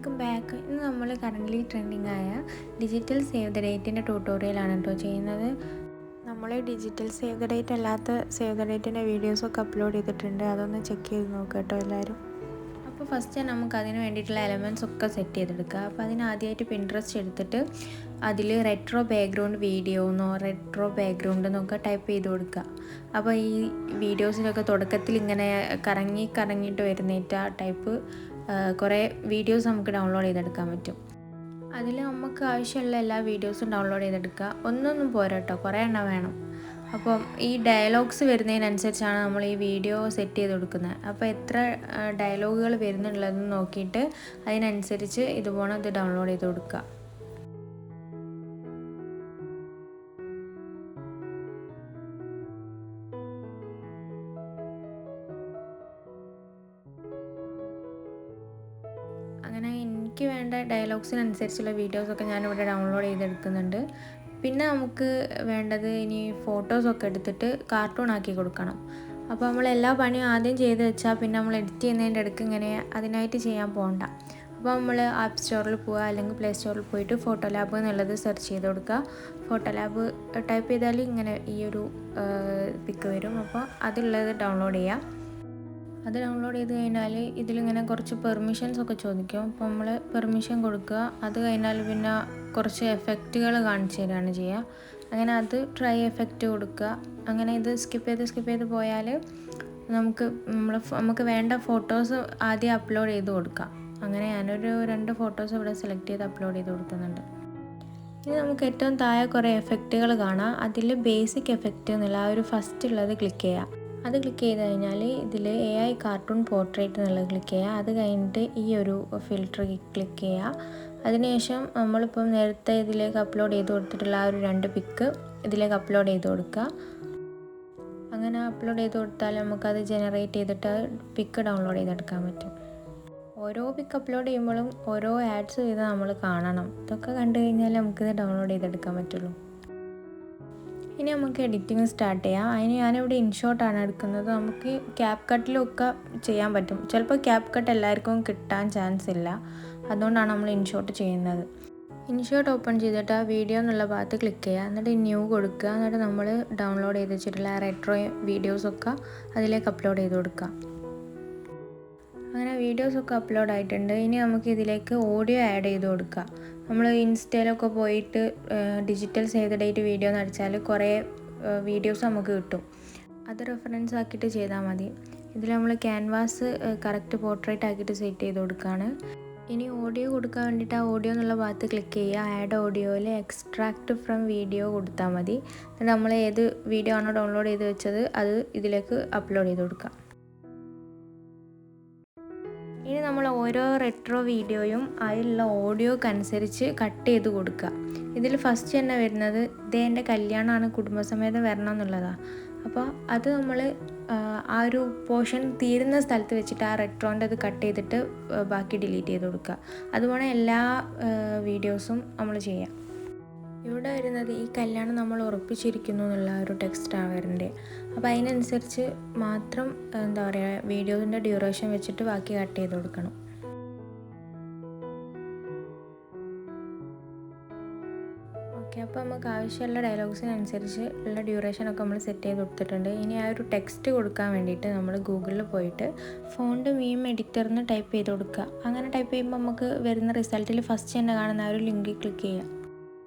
Welcome back. ഇന്ന് നമ്മൾ currently trending ആയ ഡിജിറ്റൽ സേവ് ദ ഡേറ്റിൻ്റെ ട്യൂട്ടോറിയലാണ് കേട്ടോ ചെയ്യുന്നത്. നമ്മൾ ഡിജിറ്റൽ സേവ് ദ ഡേറ്റ് അല്ലാത്ത സേവ് ദ ഡേറ്റിൻ്റെ വീഡിയോസൊക്കെ അപ്ലോഡ് ചെയ്തിട്ടുണ്ട്. അതൊന്ന് ചെക്ക് ചെയ്ത് നോക്കുക കേട്ടോ എല്ലാവരും. അപ്പോൾ ഫസ്റ്റ് നമുക്ക് അതിന് വേണ്ടിയിട്ടുള്ള എലമെൻറ്റ്സ് ഒക്കെ സെറ്റ് ചെയ്തെടുക്കുക. അപ്പോൾ അതിനാദ്യമായിട്ട് പിൻട്രസ്റ്റ് എടുത്തിട്ട് അതിൽ റെട്രോ ബാക്ക്ഗ്രൗണ്ട് വീഡിയോ എന്നോ റെട്രോ ബാക്ക്ഗ്രൗണ്ട് എന്നൊക്കെ ടൈപ്പ് ചെയ്ത് കൊടുക്കുക. അപ്പോൾ ഈ വീഡിയോസിലൊക്കെ തുടക്കത്തിൽ ഇങ്ങനെ കറങ്ങിയിട്ട് വരുന്നേറ്റ ടൈപ്പ് കുറേ വീഡിയോസ് നമുക്ക് ഡൗൺലോഡ് ചെയ്തെടുക്കാൻ പറ്റും. അതിൽ നമുക്ക് ആവശ്യമുള്ള എല്ലാ വീഡിയോസും ഡൗൺലോഡ് ചെയ്തെടുക്കുക. ഒന്നൊന്നും പോരാ കേട്ടോ, കുറേ എണ്ണം വേണം. അപ്പം ഈ ഡയലോഗ്സ് വരുന്നതിനനുസരിച്ചാണ് നമ്മൾ ഈ വീഡിയോ സെറ്റ് ചെയ്ത് കൊടുക്കുന്നത്. അപ്പോൾ എത്ര ഡയലോഗുകൾ വരുന്നുള്ളതെന്ന് നോക്കിയിട്ട് അതിനനുസരിച്ച് ഇതുപോലെ ഇത് ഡൗൺലോഡ് ചെയ്ത് കൊടുക്കുക. അങ്ങനെ എനിക്ക് വേണ്ട ഡയലോഗ്സിനനുസരിച്ചുള്ള വീഡിയോസൊക്കെ ഞാനിവിടെ ഡൗൺലോഡ് ചെയ്തെടുക്കുന്നുണ്ട്. പിന്നെ നമുക്ക് വേണ്ടത് ഇനി ഫോട്ടോസൊക്കെ എടുത്തിട്ട് കാർട്ടൂൺ ആക്കി കൊടുക്കണം. അപ്പോൾ നമ്മൾ എല്ലാ പണിയും ആദ്യം ചെയ്ത് വെച്ചാൽ പിന്നെ നമ്മൾ എഡിറ്റ് ചെയ്യുന്നതിൻ്റെ ഇടയ്ക്ക് ഇങ്ങനെ അതിനായിട്ട് ചെയ്യാൻ പോകണ്ട. അപ്പോൾ നമ്മൾ ആപ്പ് സ്റ്റോറിൽ പോവുക, അല്ലെങ്കിൽ പ്ലേ സ്റ്റോറിൽ പോയിട്ട് ഫോട്ടോ ലാബ് എന്നുള്ളത് സെർച്ച് ചെയ്ത് കൊടുക്കുക. ഫോട്ടോ ലാബ് ടൈപ്പ് ചെയ്താൽ ഇങ്ങനെ ഈ ഒരു പിക്ക് വരും. അപ്പോൾ അതുള്ളത് ഡൗൺലോഡ് ചെയ്യുക. അത് ഡൗൺലോഡ് ചെയ്ത് കഴിഞ്ഞാൽ ഇതിലിങ്ങനെ കുറച്ച് പെർമിഷൻസ് ഒക്കെ ചോദിക്കും. അപ്പോൾ നമ്മൾ പെർമിഷൻ കൊടുക്കുക. അത് കഴിഞ്ഞാൽ പിന്നെ കുറച്ച് എഫക്റ്റുകൾ കാണിച്ചു തരികയാണ് ചെയ്യുക. അങ്ങനെ ട്രൈ എഫക്റ്റ് കൊടുക്കുക. അങ്ങനെ ഇത് സ്കിപ്പ് ചെയ്ത് പോയാൽ നമുക്ക് വേണ്ട ഫോട്ടോസ് ആദ്യം അപ്ലോഡ് ചെയ്ത് കൊടുക്കാം. അങ്ങനെ ഞാനൊരു 2 ഫോട്ടോസ് ഇവിടെ സെലക്ട് ചെയ്ത് അപ്ലോഡ് ചെയ്ത് കൊടുക്കുന്നുണ്ട്. ഇനി നമുക്ക് ഏറ്റവും താഴെ കുറേ എഫക്റ്റുകൾ കാണാം. അതിൽ ബേസിക് എഫക്റ്റ് എന്നുള്ള ആ ഒരു ഫസ്റ്റ് ഉള്ളത് ക്ലിക്ക് ചെയ്യുക. അത് ക്ലിക്ക് ചെയ്ത് കഴിഞ്ഞാൽ ഇതിൽ AI കാർട്ടൂൺ പോർട്രേറ്റ് എന്നുള്ളത് ക്ലിക്ക് ചെയ്യുക. അത് കഴിഞ്ഞിട്ട് ഈ ഒരു ഫിൽറ്റർ ക്ലിക്ക് ചെയ്യുക. അതിനുശേഷം നമ്മളിപ്പം നേരത്തെ ഇതിലേക്ക് അപ്ലോഡ് ചെയ്ത് കൊടുത്തിട്ടുള്ള ആ ഒരു 2 പിക്ക് ഇതിലേക്ക് അപ്ലോഡ് ചെയ്ത് കൊടുക്കുക. അങ്ങനെ അപ്ലോഡ് ചെയ്ത് കൊടുത്താൽ നമുക്കത് ജനറേറ്റ് ചെയ്തിട്ട് പിക്ക് ഡൗൺലോഡ് ചെയ്തെടുക്കാൻ പറ്റും. ഓരോ പിക്ക് അപ്ലോഡ് ചെയ്യുമ്പോഴും ഓരോ ആഡ്സ് ചെയ്ത് നമ്മൾ കാണണം. ഇതൊക്കെ കണ്ടു കഴിഞ്ഞാൽ നമുക്കിത് ഡൗൺലോഡ് ചെയ്തെടുക്കാൻ പറ്റുള്ളൂ. ഇനി നമുക്ക് എഡിറ്റിംഗ് സ്റ്റാർട്ട് ചെയ്യാം. അതിന് ഞാനിവിടെ ഇൻഷോട്ടാണ് എടുക്കുന്നത്. നമുക്ക് ക്യാപ് കട്ടിലൊക്കെ ചെയ്യാൻ പറ്റും. ചിലപ്പോൾ ക്യാപ് കട്ട് എല്ലാവർക്കും കിട്ടാൻ ചാൻസ് ഇല്ല. അതുകൊണ്ടാണ് നമ്മൾ ഇൻഷോട്ട് ചെയ്യുന്നത്. ഇൻഷോട്ട് ഓപ്പൺ ചെയ്തിട്ട് ആ വീഡിയോ എന്നുള്ള ഭാഗത്ത് ക്ലിക്ക് ചെയ്യുക. എന്നിട്ട് ന്യൂ കൊടുക്കുക. എന്നിട്ട് നമ്മൾ ഡൗൺലോഡ് ചെയ്ത് വെച്ചിട്ടുള്ള റെട്രോ വീഡിയോസൊക്കെ അതിലേക്ക് അപ്ലോഡ് ചെയ്ത് കൊടുക്കുക. അങ്ങനെ വീഡിയോസൊക്കെ അപ്ലോഡ് ആയിട്ടുണ്ട്. ഇനി നമുക്ക് ഇതിലേക്ക് ഓഡിയോ ആഡ് ചെയ്ത് കൊടുക്കുക. നമ്മൾ ഇൻസ്റ്റയിലൊക്കെ പോയിട്ട് digital save the date video എന്ന് അടിച്ചാൽ കുറേ വീഡിയോസ് നമുക്ക് കിട്ടും. അത് റെഫറൻസ് ആക്കിയിട്ട് ചെയ്താൽ മതി. ഇതിൽ നമ്മൾ ക്യാൻവാസ് കറക്റ്റ് പോർട്രേറ്റ് ആക്കിയിട്ട് സെറ്റ് ചെയ്ത് കൊടുക്കുകയാണ്. ഇനി ഓഡിയോ കൊടുക്കാൻ വേണ്ടിയിട്ട് ആ ഓഡിയോ എന്നുള്ള ഭാഗത്ത് ക്ലിക്ക് ചെയ്യുക. ആഡ് ഓഡിയോയിൽ എക്സ്ട്രാക്റ്റ് ഫ്രം വീഡിയോ കൊടുത്താൽ മതി. എന്നിട്ട് നമ്മൾ ഏത് വീഡിയോ ആണോ ഡൗൺലോഡ് ചെയ്ത് വെച്ചത് അത് ഇതിലേക്ക് അപ്ലോഡ് ചെയ്ത് കൊടുക്കുക. ഇനി നമ്മൾ ഓരോ റെട്രോ വീഡിയോയും അതിലുള്ള ഓഡിയോക്കനുസരിച്ച് കട്ട് ചെയ്ത് കൊടുക്കുക. ഇതിൽ ഫസ്റ്റ് തന്നെ വരുന്നത് എൻ്റെ കല്യാണമാണ് കുടുംബസമേതം വരണം എന്നുള്ളതാണ്. അപ്പോൾ അത് നമ്മൾ ആ ഒരു പോർഷൻ തീരുന്ന സ്ഥലത്ത് വെച്ചിട്ട് ആ റെട്രോൻ്റെ അത് കട്ട് ചെയ്തിട്ട് ബാക്കി ഡിലീറ്റ് ചെയ്ത് കൊടുക്കുക. അതുപോലെ എല്ലാ വീഡിയോസും നമ്മൾ ചെയ്യാം. ഇവിടെ വരുന്നത് ഈ കല്യാണം നമ്മൾ ഉറപ്പിച്ചിരിക്കുന്നു എന്നുള്ള ഒരു ടെക്സ്റ്റാണ് വരുന്നത്. അപ്പോൾ അതിനനുസരിച്ച് മാത്രം വീഡിയോസിൻ്റെ ഡ്യൂറേഷൻ വെച്ചിട്ട് ബാക്കി കട്ട് ചെയ്ത് കൊടുക്കണം. ഓക്കെ, അപ്പോൾ നമുക്ക് ആവശ്യമുള്ള ഡയലോഗ്സിനനുസരിച്ച് ഉള്ള ഡ്യൂറേഷനൊക്കെ നമ്മൾ സെറ്റ് ചെയ്ത് കൊടുത്തിട്ടുണ്ട്. ഇനി ആ ഒരു ടെക്സ്റ്റ് കൊടുക്കാൻ വേണ്ടിയിട്ട് നമ്മൾ ഗൂഗിളിൽ പോയിട്ട് ഫോണ്ട് മീം എഡിറ്റർ എന്ന് ടൈപ്പ് ചെയ്ത് കൊടുക്കുക. അങ്ങനെ ടൈപ്പ് ചെയ്യുമ്പോൾ നമുക്ക് വരുന്ന റിസൾട്ടിൽ ഫസ്റ്റ് തന്നെ കാണുന്ന ആ ഒരു ലിങ്കിൽ ക്ലിക്ക് ചെയ്യുക.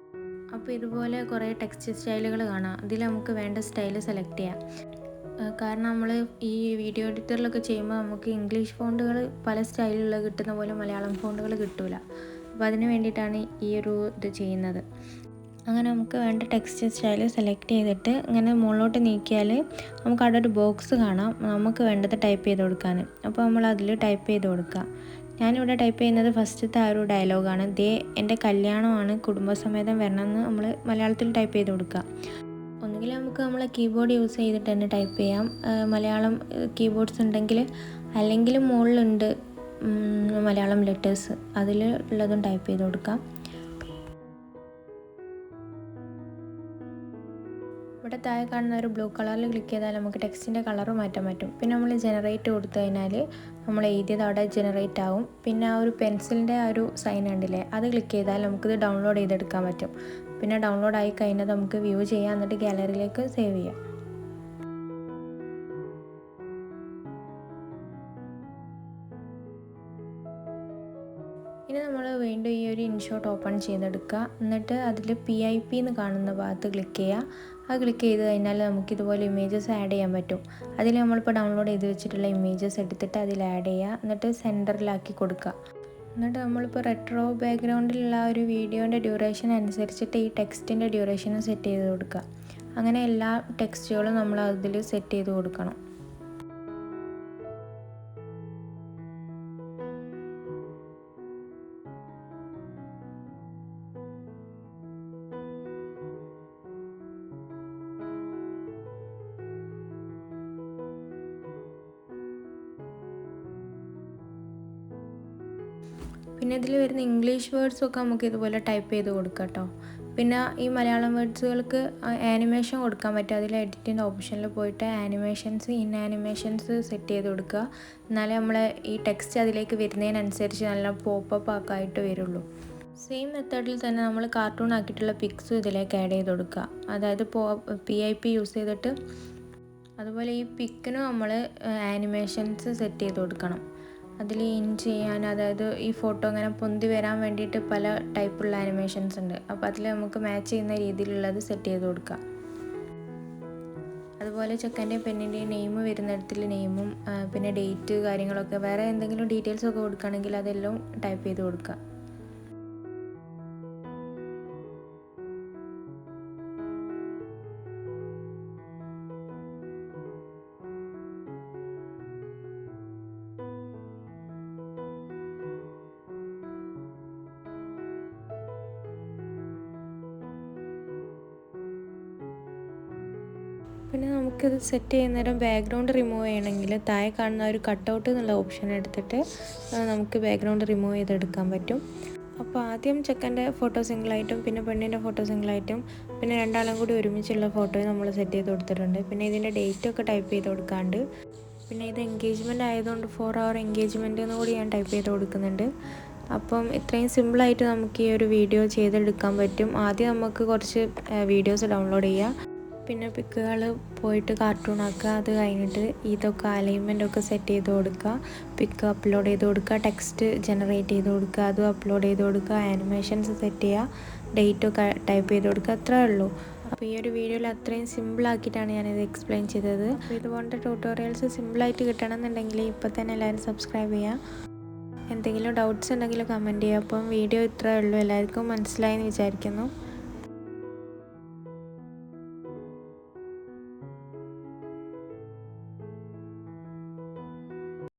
അപ്പോൾ ഇതുപോലെ കുറേ ടെക്സ്റ്റ് സ്റ്റൈലുകൾ കാണാം. അതിൽ നമുക്ക് വേണ്ട സ്റ്റൈല് സെലക്ട് ചെയ്യാം. കാരണം നമ്മൾ ഈ വീഡിയോ എഡിറ്ററിലൊക്കെ ചെയ്യുമ്പോൾ നമുക്ക് ഇംഗ്ലീഷ് ഫോണ്ടുകൾ പല സ്റ്റൈലിലുള്ള കിട്ടുന്ന പോലെ മലയാളം ഫോണ്ടുകൾ കിട്ടില്ല. അപ്പോൾ അതിന് വേണ്ടിയിട്ടാണ് ഈ ഒരു ഇത് ചെയ്യുന്നത്. അങ്ങനെ നമുക്ക് വേണ്ട ടെക്സ്റ്റ് സ്റ്റൈൽ സെലക്ട് ചെയ്തിട്ട് ഇങ്ങനെ മുകളിലോട്ട് നീക്കിയാൽ നമുക്ക് അവിടെ ഒരു ബോക്സ് കാണാം. നമുക്ക് വേണ്ടത് ടൈപ്പ് ചെയ്ത് കൊടുക്കാൻ. അപ്പോൾ നമ്മൾ അതിൽ ടൈപ്പ് ചെയ്ത് കൊടുക്കുക. ഞാനിവിടെ ടൈപ്പ് ചെയ്യുന്നത് ഫസ്റ്റത്തെ ആ ഒരു ഡയലോഗാണ്. എൻ്റെ കല്യാണമാണ് കുടുംബസമേതം വരണമെന്ന് നമ്മൾ മലയാളത്തിൽ ടൈപ്പ് ചെയ്ത് കൊടുക്കുക. ഒന്നുകിൽ നമുക്ക് നമ്മളെ കീബോർഡ് യൂസ് ചെയ്തിട്ട് തന്നെ ടൈപ്പ് ചെയ്യാം, മലയാളം കീബോർഡ്സ് ഉണ്ടെങ്കിൽ. അല്ലെങ്കിൽ മുകളിലുണ്ട് മലയാളം ലെറ്റേഴ്സ്, അതിൽ ഉള്ളതും ടൈപ്പ് ചെയ്ത് കൊടുക്കാം. ഇവിടെ താഴെ കാണുന്ന ഒരു ബ്ലൂ കളറിൽ ക്ലിക്ക് ചെയ്താൽ നമുക്ക് ടെക്സ്റ്റിൻ്റെ കളർ മാറ്റാൻ പറ്റും. പിന്നെ നമ്മൾ ജനറേറ്റ് കൊടുത്തു കഴിഞ്ഞാൽ നമ്മൾ എഴുതിയത് അവിടെ ജനറേറ്റ് ആവും. പിന്നെ ആ ഒരു പെൻസിലിൻ്റെ ആ ഒരു സൈൻ ഉണ്ടല്ലേ, അത് ക്ലിക്ക് ചെയ്താൽ നമുക്കിത് ഡൗൺലോഡ് ചെയ്തെടുക്കാൻ പറ്റും. പിന്നെ ഡൗൺലോഡ് ആയി കഴിഞ്ഞാൽ നമുക്ക് വ്യൂ ചെയ്യാം, എന്നിട്ട് ഗാലറിയിലേക്ക് സേവ് ചെയ്യാം. ഇനി നമ്മൾ വീണ്ടും ഈ ഒരു ഇൻഷോട്ട് ഓപ്പൺ ചെയ്തെടുക്കുക. എന്നിട്ട് അതിൽ PIP എന്ന് കാണുന്ന ഭാഗത്ത് ക്ലിക്ക് ചെയ്യുക. അത് ക്ലിക്ക് ചെയ്ത് കഴിഞ്ഞാൽ നമുക്ക് ഇതുപോലെ ഇമേജസ് ആഡ് ചെയ്യാൻ പറ്റും. അതിൽ നമ്മളിപ്പോൾ ഡൗൺലോഡ് ചെയ്ത് വെച്ചിട്ടുള്ള ഇമേജസ് എടുത്തിട്ട് അതിൽ ആഡ് ചെയ്യുക. എന്നിട്ട് സെൻറ്ററിലാക്കി കൊടുക്കുക. എന്നിട്ട് നമ്മളിപ്പോൾ റെട്രോ ബാക്ക്ഗ്രൗണ്ടിലുള്ള ആ ഒരു വീഡിയോൻ്റെ ഡ്യൂറേഷൻ അനുസരിച്ചിട്ട് ഈ ടെക്സ്റ്റിൻ്റെ ഡ്യൂറേഷനും സെറ്റ് ചെയ്ത് കൊടുക്കുക. അങ്ങനെ എല്ലാ ടെക്സ്റ്റുകളും നമ്മൾ അതിൽ സെറ്റ് ചെയ്ത് കൊടുക്കണം. പിന്നെ ഇതിൽ വരുന്ന ഇംഗ്ലീഷ് വേർഡ്സൊക്കെ നമുക്ക് ഇതുപോലെ ടൈപ്പ് ചെയ്ത് കൊടുക്കാം കേട്ടോ. പിന്നെ ഈ മലയാളം വേർഡ്സുകൾക്ക് ആനിമേഷൻ കൊടുക്കാൻ പറ്റും. അതിൽ എഡിറ്റിൻ്റെ ഓപ്ഷനിൽ പോയിട്ട് ഇൻ ആനിമേഷൻസ് സെറ്റ് ചെയ്ത് കൊടുക്കുക. എന്നാലേ നമ്മളെ ഈ ടെക്സ്റ്റ് അതിലേക്ക് വരുന്നതിനനുസരിച്ച് നല്ല പോപ്പപ്പ് ആയിട്ട് വരുള്ളൂ. സെയിം മെത്തേഡിൽ തന്നെ നമ്മൾ കാർട്ടൂൺ ആക്കിയിട്ടുള്ള പിക്സും ഇതിലേക്ക് ആഡ് ചെയ്ത് കൊടുക്കുക. അതായത് PIP യൂസ് ചെയ്തിട്ട്. അതുപോലെ ഈ പിക്കിനും നമ്മൾ ആനിമേഷൻസ് സെറ്റ് ചെയ്ത് കൊടുക്കണം. അതിൽ ഇൻ ചെയ്യാൻ, അതായത് ഈ ഫോട്ടോ അങ്ങനെ പൊന്തി വരാൻ വേണ്ടിയിട്ട് പല ടൈപ്പുള്ള ആനിമേഷൻസ് ഉണ്ട്. അപ്പോൾ അതിൽ നമുക്ക് മാച്ച് ചെയ്യുന്ന രീതിയിലുള്ളത് സെറ്റ് ചെയ്ത് കൊടുക്കാം. അതുപോലെ ചെക്കൻ്റെയും പെണ്ണിൻ്റെയും നെയിം വരുന്നിടത്തിൽ നെയിമും പിന്നെ ഡേറ്റ് കാര്യങ്ങളൊക്കെ വേറെ എന്തെങ്കിലും ഡീറ്റെയിൽസൊക്കെ കൊടുക്കുകയാണെങ്കിൽ അതെല്ലാം ടൈപ്പ് ചെയ്ത് കൊടുക്കുക. പിന്നെ നമുക്കിത് സെറ്റ് ചെയ്യുന്നേരം ബാക്ക്ഗ്രൗണ്ട് റിമൂവ് ചെയ്യണമെങ്കിൽ താഴെ കാണുന്ന ഒരു കട്ടൗട്ട് എന്നുള്ള ഓപ്ഷൻ എടുത്തിട്ട് നമുക്ക് ബാക്ക്ഗ്രൗണ്ട് റിമൂവ് ചെയ്തെടുക്കാൻ പറ്റും. അപ്പോൾ ആദ്യം ചെക്കൻ്റെ ഫോട്ടോ സിംഗിളായിട്ടും പിന്നെ പെണ്ണിൻ്റെ ഫോട്ടോ സിംഗിളായിട്ടും പിന്നെ രണ്ടാളും കൂടി ഒരുമിച്ചുള്ള ഫോട്ടോയും നമ്മൾ സെറ്റ് ചെയ്ത് കൊടുത്തിട്ടുണ്ട്. പിന്നെ ഇതിൻ്റെ ഡേറ്റൊക്കെ ടൈപ്പ് ചെയ്ത് കൊടുക്കാണ്ട്. പിന്നെ ഇത് എൻഗേജ്മെൻറ്റ് ആയതുകൊണ്ട് 4 hour എൻഗേജ്മെൻറ്റ് എന്ന് കൂടി ഞാൻ ടൈപ്പ് ചെയ്ത് കൊടുക്കുന്നുണ്ട്. അപ്പം ഇത്രയും സിമ്പിളായിട്ട് നമുക്ക് ഈ ഒരു വീഡിയോ ചെയ്തെടുക്കാൻ പറ്റും. ആദ്യം നമുക്ക് കുറച്ച് വീഡിയോസ് ഡൗൺലോഡ് ചെയ്യുക. പിന്നെ പിക്കുകൾ പോയിട്ട് കാർട്ടൂൺ ആക്കുക. അത് കഴിഞ്ഞിട്ട് ഇതൊക്കെ അലൈൻമെൻറ്റൊക്കെ സെറ്റ് ചെയ്ത് കൊടുക്കുക. പിക്ക് അപ്ലോഡ് ചെയ്ത് കൊടുക്കുക. ടെക്സ്റ്റ് ജനറേറ്റ് ചെയ്ത് കൊടുക്കുക. അതും അപ്ലോഡ് ചെയ്ത് കൊടുക്കുക. ആനിമേഷൻസ് സെറ്റ് ചെയ്യുക. ഡേറ്റൊക്കെ ടൈപ്പ് ചെയ്ത് കൊടുക്കുക. അത്രേ ഉള്ളൂ. അപ്പോൾ ഈ ഒരു വീഡിയോയിൽ അത്രയും സിമ്പിളാക്കിയിട്ടാണ് ഞാനിത് എക്സ്പ്ലെയിൻ ചെയ്തത്. അപ്പോൾ ഇതുപോലത്തെ ട്യൂട്ടോറിയൽസ് സിമ്പിളായിട്ട് കിട്ടണമെന്നുണ്ടെങ്കിൽ ഇപ്പോൾ തന്നെ എല്ലാവരും സബ്സ്ക്രൈബ് ചെയ്യുക. എന്തെങ്കിലും ഡൗട്ട്സ് ഉണ്ടെങ്കിൽ കമൻറ്റ് ചെയ്യുക. അപ്പം വീഡിയോ ഇത്രയേ ഉള്ളൂ. എല്ലാവർക്കും മനസ്സിലായെന്ന് വിചാരിക്കുന്നു.